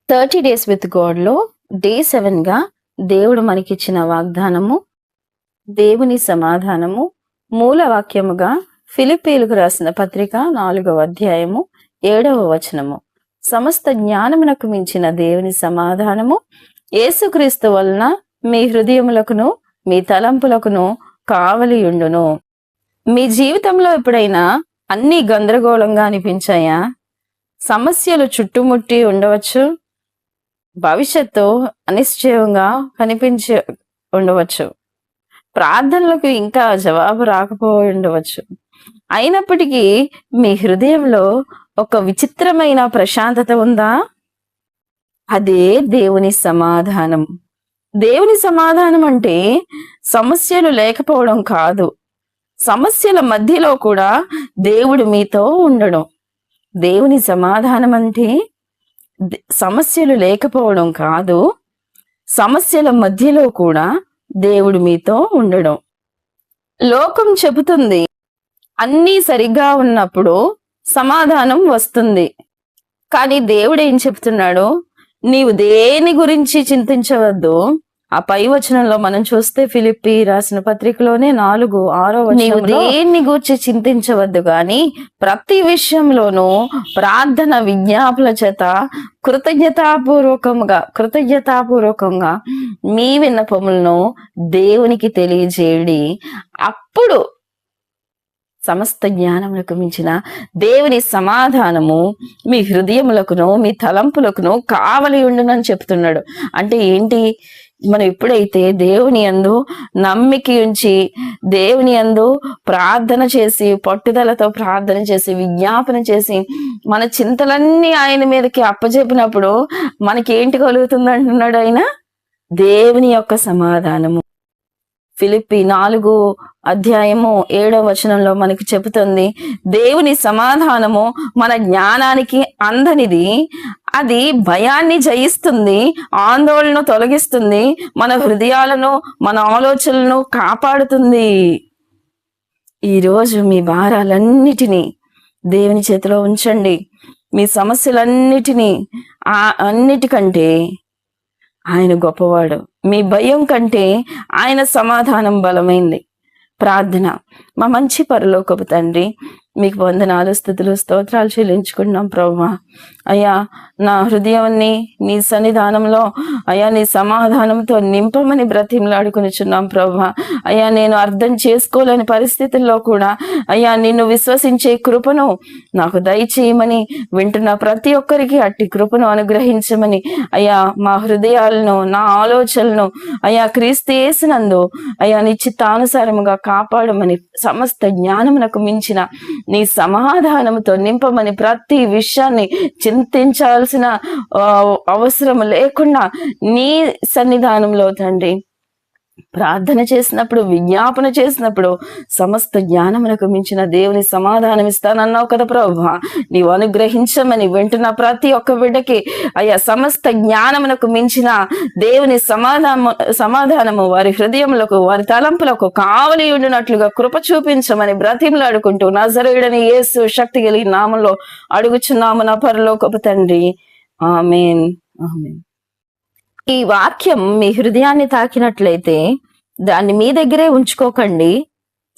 30 days with గాడ్లో day 7గా దేవుడు మనకిచ్చిన వాగ్దానము, దేవుని సమాధానము, మూల వాక్యముగా ఫిలిప్పీలకు రాసిన పత్రిక 4వ అధ్యాయము 7వ వచనము. సమస్త జ్ఞానమునకు మించిన దేవుని సమాధానము యేసుక్రీస్తు వలన మీ హృదయములకును మీ తలంపులకును కావలియుండును. మీ జీవితంలో ఎప్పుడైనా అన్ని గందరగోళంగా అనిపించాయా? సమస్యలు చుట్టుముట్టి ఉండవచ్చు, భవిష్యత్తు అనిశ్చయంగా కనిపించి ఉండవచ్చు, ప్రార్థనలకు ఇంకా జవాబు రాకపోయి ఉండవచ్చు. అయినప్పటికీ మీ హృదయంలో ఒక విచిత్రమైన ప్రశాంతత ఉందా? అదే దేవుని సమాధానం. దేవుని సమాధానం అంటే సమస్యలు లేకపోవడం కాదు, సమస్యల మధ్యలో కూడా దేవుడు మీతో ఉండడం. దేవుని సమాధానం అంటే సమస్యలు లేకపోవడం కాదు, సమస్యల మధ్యలో కూడా దేవుడు మీతో ఉండడం. లోకం చెబుతుంది అన్నీ సరిగ్గా ఉన్నప్పుడు సమాధానం వస్తుంది. కానీ దేవుడు ఏం చెప్తున్నాడు? నీవు దేని గురించి చింతించవద్దు. ఆ పై వచనంలో మనం చూస్తే ఫిలిప్పీ రాసిన పత్రికలోనే 4:6 నీవు దేన్ని గూర్చి చింతించవద్దు గాని ప్రతి విషయంలోనూ ప్రార్థన విజ్ఞాపనల చేత కృతజ్ఞతాపూర్వకంగా మీ విన్నపములను దేవునికి తెలియజేయండి. అప్పుడు సమస్త జ్ఞానములకు మించిన దేవుని సమాధానము మీ హృదయములకును మీ తలంపులకును కావలి ఉండునని చెప్తున్నాడు. అంటే ఏంటి? మనం ఎప్పుడైతే దేవుని యందు నమ్మిక ఉంచి దేవుని యందు ప్రార్థన చేసి పట్టుదలతో ప్రార్థన చేసి విజ్ఞాపన చేసి మన చింతలన్నీ ఆయన మీదకి అప్పచెప్పినప్పుడు మనకి ఏంటి కలుగుతుంది అంటున్నాడు ఆయన? దేవుని యొక్క సమాధానము. ఫిలిప్పీ 4:7 మనకి చెబుతుంది, దేవుని సమాధానము మన జ్ఞానానికి అందనిది, అది భయాన్ని జయిస్తుంది, ఆందోళన తొలగిస్తుంది, మన హృదయాలను మన ఆలోచనలను కాపాడుతుంది. ఈరోజు మీ భారాలన్నిటినీ దేవుని చేతిలో ఉంచండి. మీ సమస్యలన్నిటినీ అన్నిటికంటే ఆయన గొప్పవాడు. మీ భయం కంటే ఆయన సమాధానం బలమైంది. ప్రార్థన. మా మంచి పరలోకపు తండ్రి, మీకు వందనాలు, స్తుతులు, స్తోత్రాలు చెల్లించుకుంటున్నాం ప్రభువా. అయ్యా, నా హృదయాన్ని నీ సన్నిధానంలో అయ్యా నీ సమాధానంతో నింపమని బ్రతిమలాడుకునిచున్నాం ప్రభువా. అయ్యా, నేను అర్థం చేసుకోలేని పరిస్థితుల్లో కూడా అయ్యా నిన్ను విశ్వసించే కృపను నాకు దయచేయమని, వింటున్న ప్రతి ఒక్కరికి అట్టి కృపను అనుగ్రహించమని అయ్యా, మా హృదయాలను నా ఆలోచనలను అయ్యా క్రీస్తు యేసునందు అయ్యా నీ చిత్తానుసారముగా కాపాడమని, సమస్త జ్ఞానమునకు మించిన నీ సమాధానముతో నింపమని, ప్రతి విషయాన్ని చింతించాల్సిన అవసరం లేకుండా నీ సన్నిధానంలో తండ్రి ప్రార్థన చేసినప్పుడు విజ్ఞాపన చేసినప్పుడు సమస్త జ్ఞానమునకు మించిన దేవుని సమాధానం ఇస్తానన్నావు కదా ప్రభువా. నీవు అనుగ్రహించమని, వింటున్న ప్రతి ఒక్క బిడ్డకి అయ్యా సమస్త జ్ఞానమునకు మించిన దేవుని సమాధానము వారి హృదయములకు వారి తలంపులకు కావలి ఉండినట్లుగా కృప చూపించమని బ్రతిమలాడుకుంటూ నజరేయుడని యేసు శక్తి కలిగిన నామములో అడుగుచున్నాము నా పరలోకపు తండ్రి. ఆమేన్, ఆమేన్. ఈ వాక్యం మీ హృదయాన్ని తాకినట్లయితే దాన్ని మీ దగ్గరే ఉంచుకోకండి.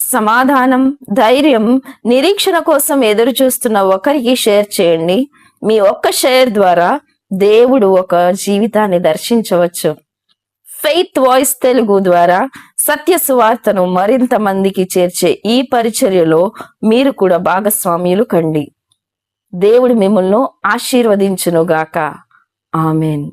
సమాధానం, ధైర్యం, నిరీక్షణ కోసం ఎదురు చూస్తున్న ఒకరికి షేర్ చేయండి. మీ ఒక్క షేర్ ద్వారా దేవుడు ఒక జీవితాన్ని దర్శించవచ్చు. ఫెయిత్ వాయిస్ తెలుగు ద్వారా సత్య సువార్తను మరింత మందికి చేర్చే ఈ పరిచర్యలో మీరు కూడా భాగస్వామ్యులు కండి. దేవుడు మిమ్మల్ని ఆశీర్వదించునుగాక. ఆమేన్.